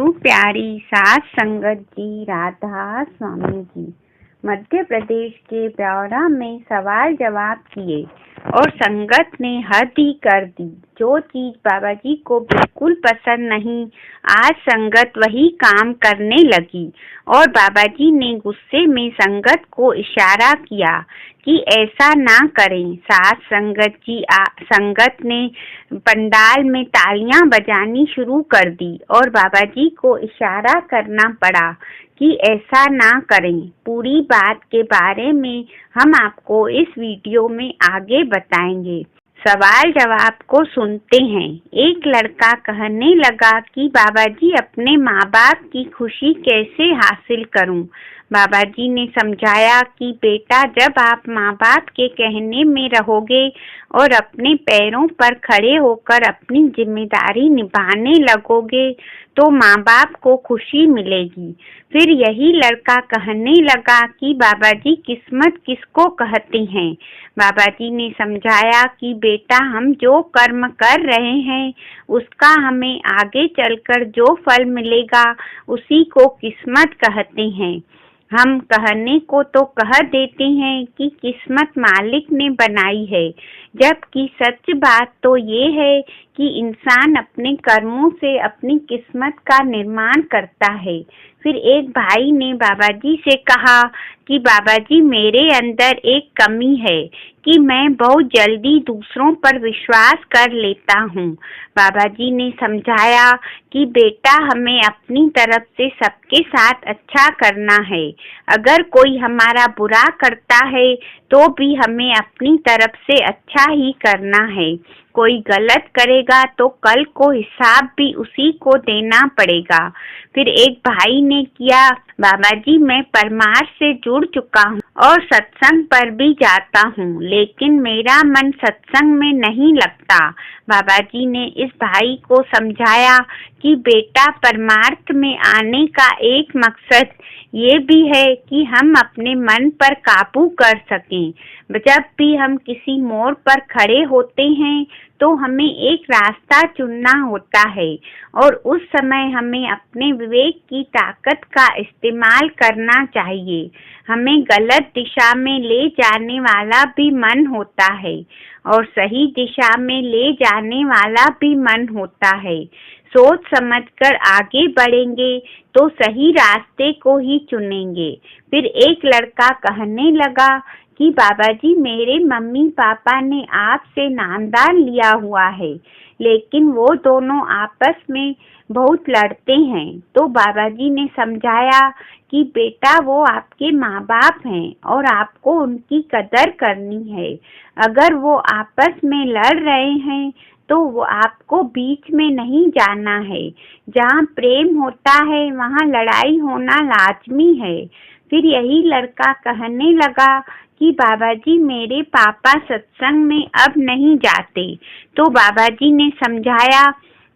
गुरु प्यारी सात संगत जी, राधा स्वामी जी मध्य प्रदेश के ब्यौरा में सवाल जवाब किए और संगत ने हद ही कर दी। जो चीज बाबा जी को बिल्कुल पसंद नहीं, आज संगत वही काम करने लगी और बाबा जी ने गुस्से में संगत को इशारा किया कि ऐसा ना करें। साथ संगत ने पंडाल में तालियां बजानी शुरू कर दी और बाबा जी को इशारा करना पड़ा कि ऐसा ना करें। पूरी बात के बारे में हम आपको इस वीडियो में आगे बताएंगे। सवाल जवाब को सुनते हैं। एक लड़का कहने लगा कि बाबा जी अपने माँ बाप की खुशी कैसे हासिल करूं। बाबा जी ने समझाया कि बेटा, जब आप माँ बाप के कहने में रहोगे और अपने पैरों पर खड़े होकर अपनी जिम्मेदारी निभाने लगोगे तो माँ बाप को खुशी मिलेगी। फिर यही लड़का कहने लगा कि बाबा जी किस्मत किसको कहते हैं। बाबा जी ने समझाया कि बेटा, हम जो कर्म कर रहे हैं उसका हमें आगे चलकर जो फल मिलेगा उसी को किस्मत कहते हैं। हम कहने को तो कह देते हैं कि किस्मत मालिक ने बनाई है, जबकि सच बात तो ये है कि इंसान अपने कर्मों से अपनी किस्मत का निर्माण करता है। फिर एक भाई ने बाबा जी से कहा कि बाबा जी, मेरे अंदर एक कमी है कि मैं बहुत जल्दी दूसरों पर विश्वास कर लेता हूँ। बाबा जी ने समझाया कि बेटा, हमें अपनी तरफ से सबके साथ अच्छा करना है। अगर कोई हमारा बुरा करता है तो भी हमें अपनी तरफ से अच्छा ही करना है। कोई गलत करेगा तो कल को हिसाब भी उसी को देना पड़ेगा। फिर एक भाई ने किया, बाबा जी, मैं परमार्थ से जुड़ चुका हूँ और सत्संग पर भी जाता हूँ, लेकिन मेरा मन सत्संग में नहीं लगता। बाबा जी ने इस भाई को समझाया कि बेटा, परमार्थ में आने का एक मकसद ये भी है कि हम अपने मन पर काबू कर सकें। जब भी हम किसी मोड़ पर खड़े होते हैं तो हमें एक रास्ता चुनना होता है और उस समय हमें अपने विवेक की ताकत का इस्तेमाल करना चाहिए। हमें गलत दिशा में ले जाने वाला भी मन होता है और सही दिशा में ले जाने वाला भी मन होता है। सोच समझकर आगे बढ़ेंगे तो सही रास्ते को ही चुनेंगे। फिर एक लड़का कहने लगा कि बाबा जी, मेरे मम्मी पापा ने आपसे नामदान लिया हुआ है, लेकिन वो दोनों आपस में बहुत लड़ते हैं। तो बाबा जी ने समझाया कि बेटा, वो आपके माँ बाप हैं और आपको उनकी कदर करनी है। अगर वो आपस में लड़ रहे हैं तो वो आपको बीच में नहीं जाना है। जहाँ प्रेम होता है वहाँ लड़ाई होना लाजमी है। फिर यही लड़का कहने लगा कि बाबा जी, मेरे पापा सत्संग में अब नहीं जाते। तो बाबा जी ने समझाया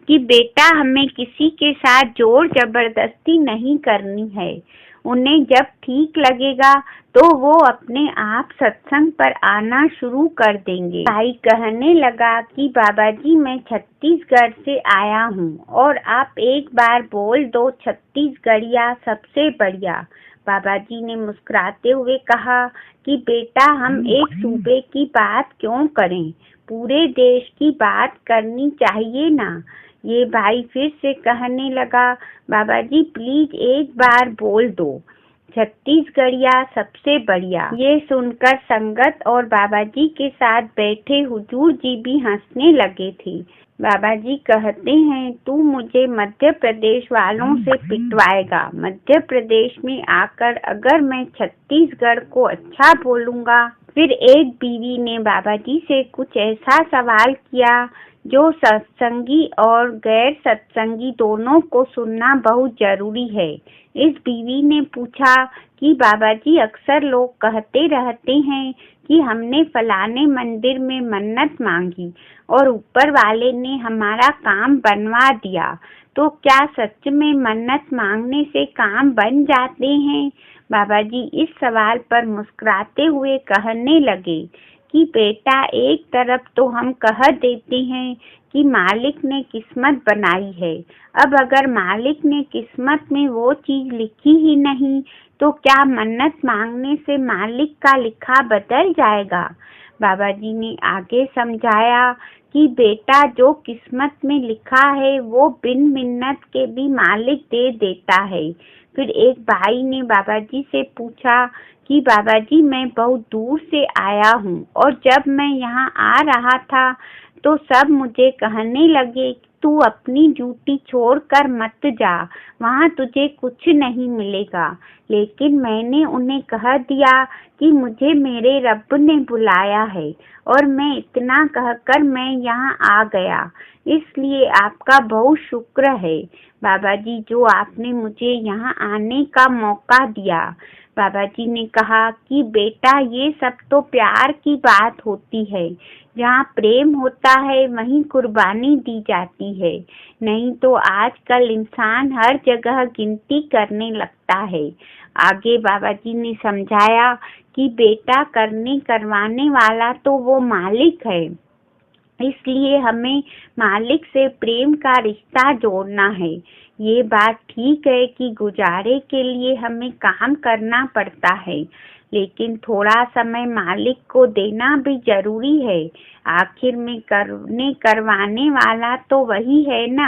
कि बेटा, हमें किसी के साथ जोर जबरदस्ती नहीं करनी है। उन्हें जब ठीक लगेगा तो वो अपने आप सत्संग पर आना शुरू कर देंगे। भाई कहने लगा कि बाबा जी, मैं छत्तीसगढ़ से आया हूँ और आप एक बार बोल दो, छत्तीसगढ़िया सबसे बढ़िया। बाबा जी ने मुस्कुराते हुए कहा कि बेटा, हम एक सूबे की बात क्यों करें, पूरे देश की बात करनी चाहिए ना। ये भाई फिर से कहने लगा, बाबा जी प्लीज एक बार बोल दो, छत्तीसगढ़िया सबसे बढ़िया। ये सुनकर संगत और बाबा जी के साथ बैठे हुजूर जी भी हंसने लगे थे। बाबा जी कहते हैं, तू मुझे मध्य प्रदेश वालों से पिटवाएगा। मध्य प्रदेश में आकर अगर मैं छत्तीसगढ़ को अच्छा बोलूँगा। फिर एक बीवी ने बाबा जी से कुछ ऐसा सवाल किया जो सत्संगी और गैर सत्संगी दोनों को सुनना बहुत जरूरी है। इस बीवी ने पूछा कि बाबा जी, अक्सर लोग कहते रहते हैं कि हमने फलाने मंदिर में मन्नत मांगी और ऊपर वाले ने हमारा काम बनवा दिया, तो क्या सच में मन्नत मांगने से काम बन जाते हैं? बाबा जी इस सवाल पर मुस्कुराते हुए कहने लगे कि बेटा एक तरफ तो हम कह देते हैं कि मालिक ने किस्मत बनाई है, अब अगर मालिक ने किस्मत में वो चीज लिखी ही नहीं तो क्या मन्नत मांगने से मालिक का लिखा बदल जाएगा। बाबा जी ने आगे समझाया कि बेटा जो किस्मत में लिखा है वो बिन मिन्नत के भी मालिक दे देता है। फिर एक भाई ने बाबा जी से पूछा कि बाबा जी मैं बहुत दूर से आया हूँ और जब मैं यहाँ आ रहा था तो सब मुझे कहने लगे तू अपनी ड्यूटी छोड़कर मत जा, वहाँ तुझे कुछ नहीं मिलेगा। लेकिन मैंने उन्हें कह दिया कि मुझे मेरे रब ने बुलाया है और मैं इतना कहकर मैं यहाँ आ गया, इसलिए आपका बहुत शुक्र है बाबा जी जो आपने मुझे यहाँ आने का मौका दिया। बाबा जी ने कहा कि बेटा ये सब तो प्यार की बात होती है, जहाँ प्रेम होता है वहीं कुर्बानी दी जाती है, नहीं तो आजकल इंसान हर जगह गिनती करने लगता है। आगे बाबा जी ने समझाया कि बेटा करने करवाने वाला तो वो मालिक है, इसलिए हमें मालिक से प्रेम का रिश्ता जोड़ना है। ये बात ठीक है कि गुजारे के लिए हमें काम करना पड़ता है, लेकिन थोड़ा समय मालिक को देना भी जरूरी है। आखिर में करने करवाने वाला तो वही है ना।